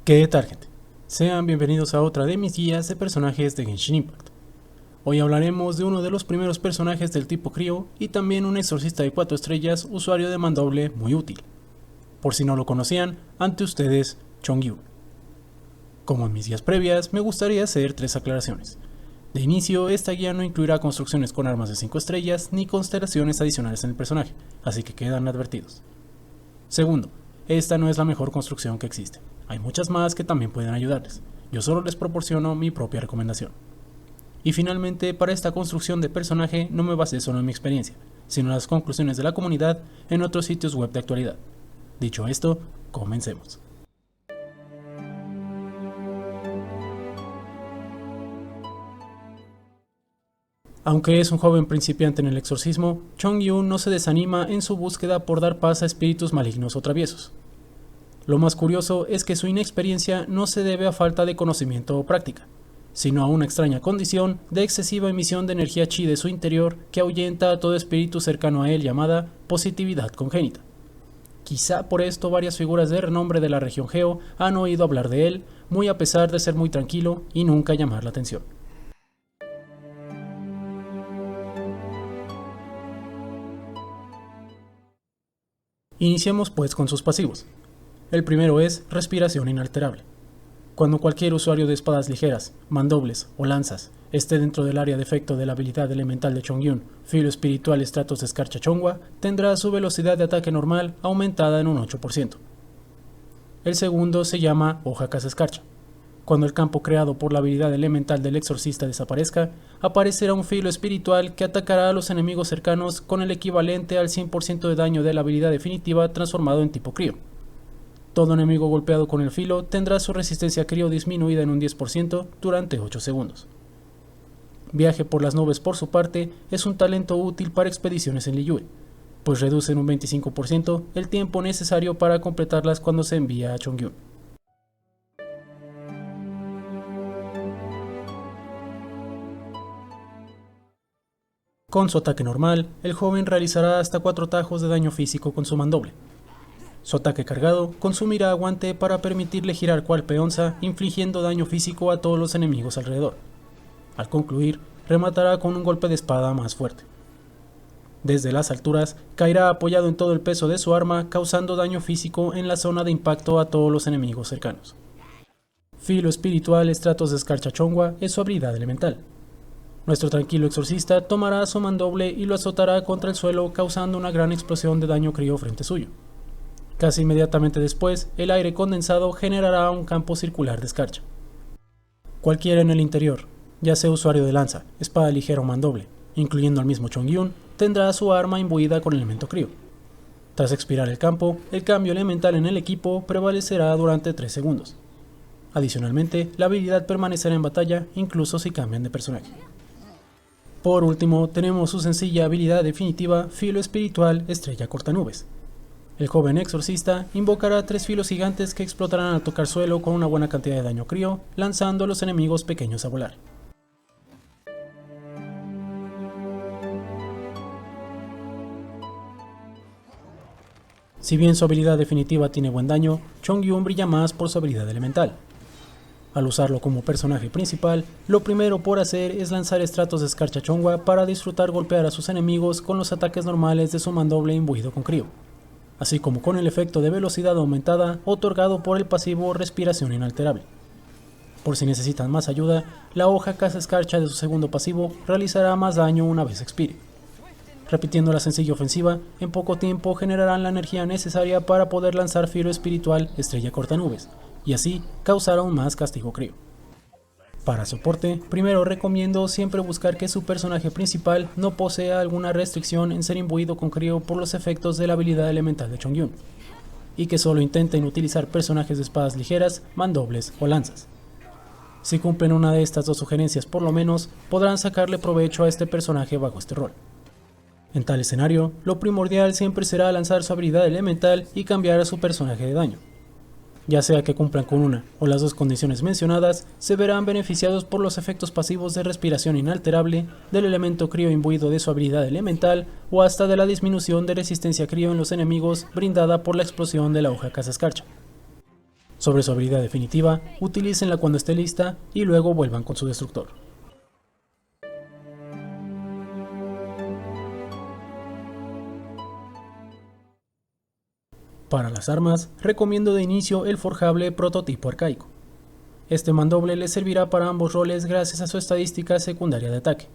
¿Qué tal, gente? Sean bienvenidos a otra de mis guías de personajes de Genshin Impact. Hoy hablaremos de uno de los primeros personajes del tipo Crío y también un exorcista de 4 estrellas, usuario de mandoble muy útil. Por si no lo conocían, ante ustedes, Chongyun. Como en mis guías previas, me gustaría hacer 3 aclaraciones. De inicio, esta guía no incluirá construcciones con armas de 5 estrellas ni constelaciones adicionales en el personaje, así que quedan advertidos. Segundo, esta no es la mejor construcción que existe. Hay muchas más que también pueden ayudarles. Yo solo les proporciono mi propia recomendación. Y finalmente, para esta construcción de personaje no me basé solo en mi experiencia, sino en las conclusiones de la comunidad en otros sitios web de actualidad. Dicho esto, comencemos. Aunque es un joven principiante en el exorcismo, Chongyun no se desanima en su búsqueda por dar paz a espíritus malignos o traviesos. Lo más curioso es que su inexperiencia no se debe a falta de conocimiento o práctica, sino a una extraña condición de excesiva emisión de energía chi de su interior que ahuyenta a todo espíritu cercano a él, llamada positividad congénita. Quizá por esto varias figuras de renombre de la región Geo han oído hablar de él, muy a pesar de ser muy tranquilo y nunca llamar la atención. Iniciemos pues con sus pasivos. El primero es respiración inalterable. Cuando cualquier usuario de espadas ligeras, mandobles o lanzas esté dentro del área de efecto de la habilidad elemental de Chongyun, filo espiritual estratos de escarcha Chongwa, tendrá su velocidad de ataque normal aumentada en un 8%. El segundo se llama hoja caza escarcha. Cuando el campo creado por la habilidad elemental del exorcista desaparezca, aparecerá un filo espiritual que atacará a los enemigos cercanos con el equivalente al 100% de daño de la habilidad definitiva transformado en tipo crío. Todo enemigo golpeado con el filo tendrá su resistencia crío disminuida en un 10% durante 8 segundos. Viaje por las nubes, por su parte, es un talento útil para expediciones en Liyue, pues reduce en un 25% el tiempo necesario para completarlas cuando se envía a Chongyun. Con su ataque normal, el joven realizará hasta 4 tajos de daño físico con su mandoble. Su ataque cargado consumirá aguante para permitirle girar cual peonza, infligiendo daño físico a todos los enemigos alrededor. Al concluir, rematará con un golpe de espada más fuerte. Desde las alturas, caerá apoyado en todo el peso de su arma, causando daño físico en la zona de impacto a todos los enemigos cercanos. Filo espiritual estratos de escarcha Chongwa es su habilidad elemental. Nuestro tranquilo exorcista tomará su mandoble y lo azotará contra el suelo, causando una gran explosión de daño crío frente suyo. Casi inmediatamente después, el aire condensado generará un campo circular de escarcha. Cualquiera en el interior, ya sea usuario de lanza, espada ligera o mandoble, incluyendo al mismo Chongyun, tendrá su arma imbuida con elemento crío. Tras expirar el campo, el cambio elemental en el equipo prevalecerá durante 3 segundos. Adicionalmente, la habilidad permanecerá en batalla incluso si cambian de personaje. Por último, tenemos su sencilla habilidad definitiva, filo espiritual estrella cortanubes. El joven exorcista invocará 3 filos gigantes que explotarán al tocar suelo con una buena cantidad de daño crío, lanzando a los enemigos pequeños a volar. Si bien su habilidad definitiva tiene buen daño, Chongyun brilla más por su habilidad elemental. Al usarlo como personaje principal, lo primero por hacer es lanzar estratos de escarcha Chongwa para disfrutar golpear a sus enemigos con los ataques normales de su mandoble imbuido con crío, así como con el efecto de velocidad aumentada otorgado por el pasivo respiración inalterable. Por si necesitan más ayuda, la hoja caza escarcha de su segundo pasivo realizará más daño una vez expire. Repitiendo la sencilla ofensiva, en poco tiempo generarán la energía necesaria para poder lanzar filo espiritual estrella cortanubes, y así causar aún más castigo crío. Para soporte, primero recomiendo siempre buscar que su personaje principal no posea alguna restricción en ser imbuido con crío por los efectos de la habilidad elemental de Chongyun, y que solo intenten utilizar personajes de espadas ligeras, mandobles o lanzas. Si cumplen una de estas 2 sugerencias por lo menos, podrán sacarle provecho a este personaje bajo este rol. En tal escenario, lo primordial siempre será lanzar su habilidad elemental y cambiar a su personaje de daño. Ya sea que cumplan con una o las 2 condiciones mencionadas, se verán beneficiados por los efectos pasivos de respiración inalterable, del elemento crío imbuido de su habilidad elemental o hasta de la disminución de resistencia crío en los enemigos brindada por la explosión de la hoja caza escarcha. Sobre su habilidad definitiva, utilícenla cuando esté lista y luego vuelvan con su destructor. Para las armas, recomiendo de inicio el forjable prototipo arcaico. Este mandoble les servirá para ambos roles gracias a su estadística secundaria de ataque.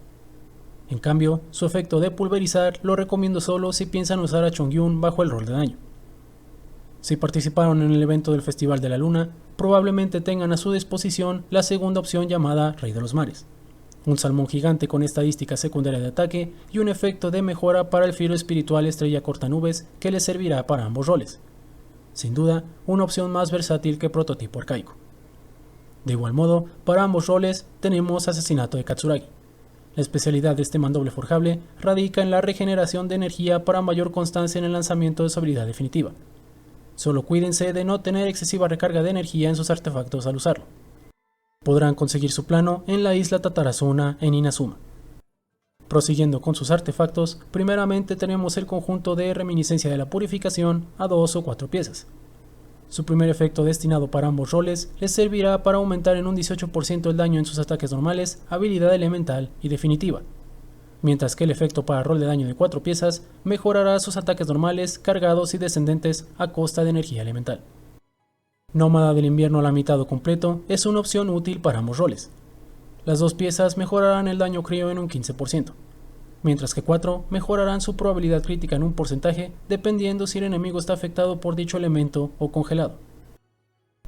En cambio, su efecto de pulverizar lo recomiendo solo si piensan usar a Chongyun bajo el rol de daño. Si participaron en el evento del Festival de la Luna, probablemente tengan a su disposición la segunda opción llamada Rey de los Mares, un salmón gigante con estadística secundaria de ataque y un efecto de mejora para el filo espiritual estrella cortanubes que les servirá para ambos roles. Sin duda, una opción más versátil que prototipo arcaico. De igual modo, para ambos roles tenemos Asesinato de Katsuragi. La especialidad de este mandoble forjable radica en la regeneración de energía para mayor constancia en el lanzamiento de su habilidad definitiva. Solo cuídense de no tener excesiva recarga de energía en sus artefactos al usarlo. Podrán conseguir su plano en la isla Tatarazuna en Inazuma. Prosiguiendo con sus artefactos, primeramente tenemos el conjunto de Reminiscencia de la Purificación a 2 o 4 piezas. Su primer efecto destinado para ambos roles les servirá para aumentar en un 18% el daño en sus ataques normales, habilidad elemental y definitiva, mientras que el efecto para rol de daño de 4 piezas mejorará sus ataques normales, cargados y descendentes a costa de energía elemental. Nómada del Invierno a la mitad o completo es una opción útil para ambos roles. Las 2 piezas mejorarán el daño crío en un 15%, mientras que 4 mejorarán su probabilidad crítica en un porcentaje dependiendo si el enemigo está afectado por dicho elemento o congelado.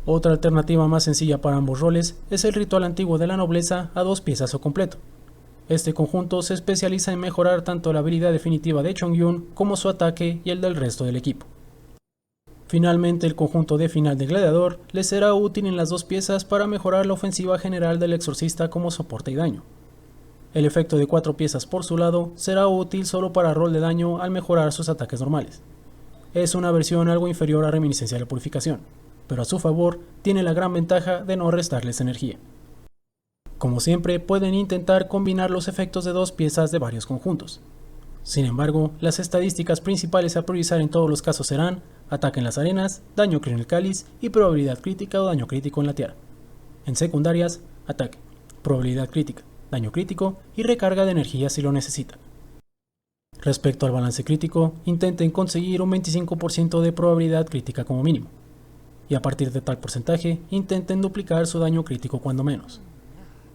Otra alternativa más sencilla para ambos roles es el Ritual Antiguo de la Nobleza a 2 piezas o completo. Este conjunto se especializa en mejorar tanto la habilidad definitiva de Chongyun como su ataque y el del resto del equipo. Finalmente, el conjunto de Final de Gladiador les será útil en las 2 piezas para mejorar la ofensiva general del exorcista como soporte y daño. El efecto de 4 piezas por su lado será útil solo para rol de daño al mejorar sus ataques normales. Es una versión algo inferior a Reminiscencia de la Purificación, pero a su favor tiene la gran ventaja de no restarles energía. Como siempre, pueden intentar combinar los efectos de 2 piezas de varios conjuntos. Sin embargo, las estadísticas principales a priorizar en todos los casos serán ataque en las arenas, daño crítico en el cáliz y probabilidad crítica o daño crítico en la tiara. En secundarias, ataque, probabilidad crítica, daño crítico y recarga de energía si lo necesitan. Respecto al balance crítico, intenten conseguir un 25% de probabilidad crítica como mínimo, y a partir de tal porcentaje, intenten duplicar su daño crítico cuando menos.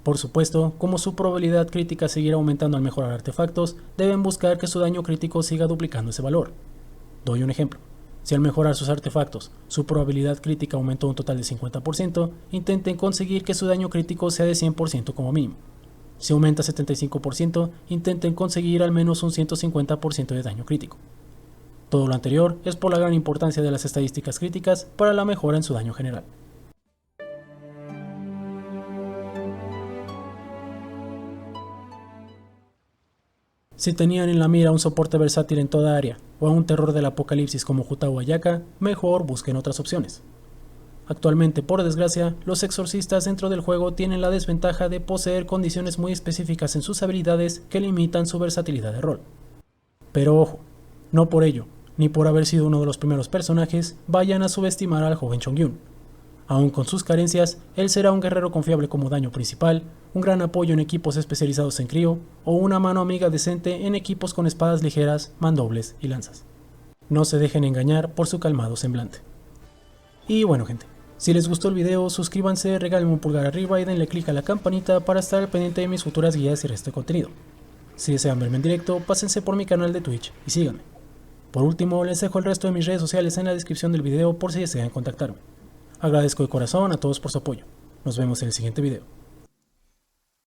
Por supuesto, como su probabilidad crítica seguirá aumentando al mejorar artefactos, deben buscar que su daño crítico siga duplicando ese valor. Doy un ejemplo. Si al mejorar sus artefactos, su probabilidad crítica aumentó un total de 50%, intenten conseguir que su daño crítico sea de 100% como mínimo. Si aumenta 75%, intenten conseguir al menos un 150% de daño crítico. Todo lo anterior es por la gran importancia de las estadísticas críticas para la mejora en su daño general. Si tenían en la mira un soporte versátil en toda área, o a un terror del apocalipsis como Jutao Ayaka, mejor busquen otras opciones. Actualmente, por desgracia, los exorcistas dentro del juego tienen la desventaja de poseer condiciones muy específicas en sus habilidades que limitan su versatilidad de rol. Pero ojo, no por ello, ni por haber sido uno de los primeros personajes, vayan a subestimar al joven Chongyun. Aún con sus carencias, él será un guerrero confiable como daño principal, un gran apoyo en equipos especializados en crío, o una mano amiga decente en equipos con espadas ligeras, mandobles y lanzas. No se dejen engañar por su calmado semblante. Y bueno gente, si les gustó el video, suscríbanse, regálenme un pulgar arriba y denle click a la campanita para estar al pendiente de mis futuras guías y resto de contenido. Si desean verme en directo, pásense por mi canal de Twitch y síganme. Por último, les dejo el resto de mis redes sociales en la descripción del video por si desean contactarme. Agradezco de corazón a todos por su apoyo. Nos vemos en el siguiente video.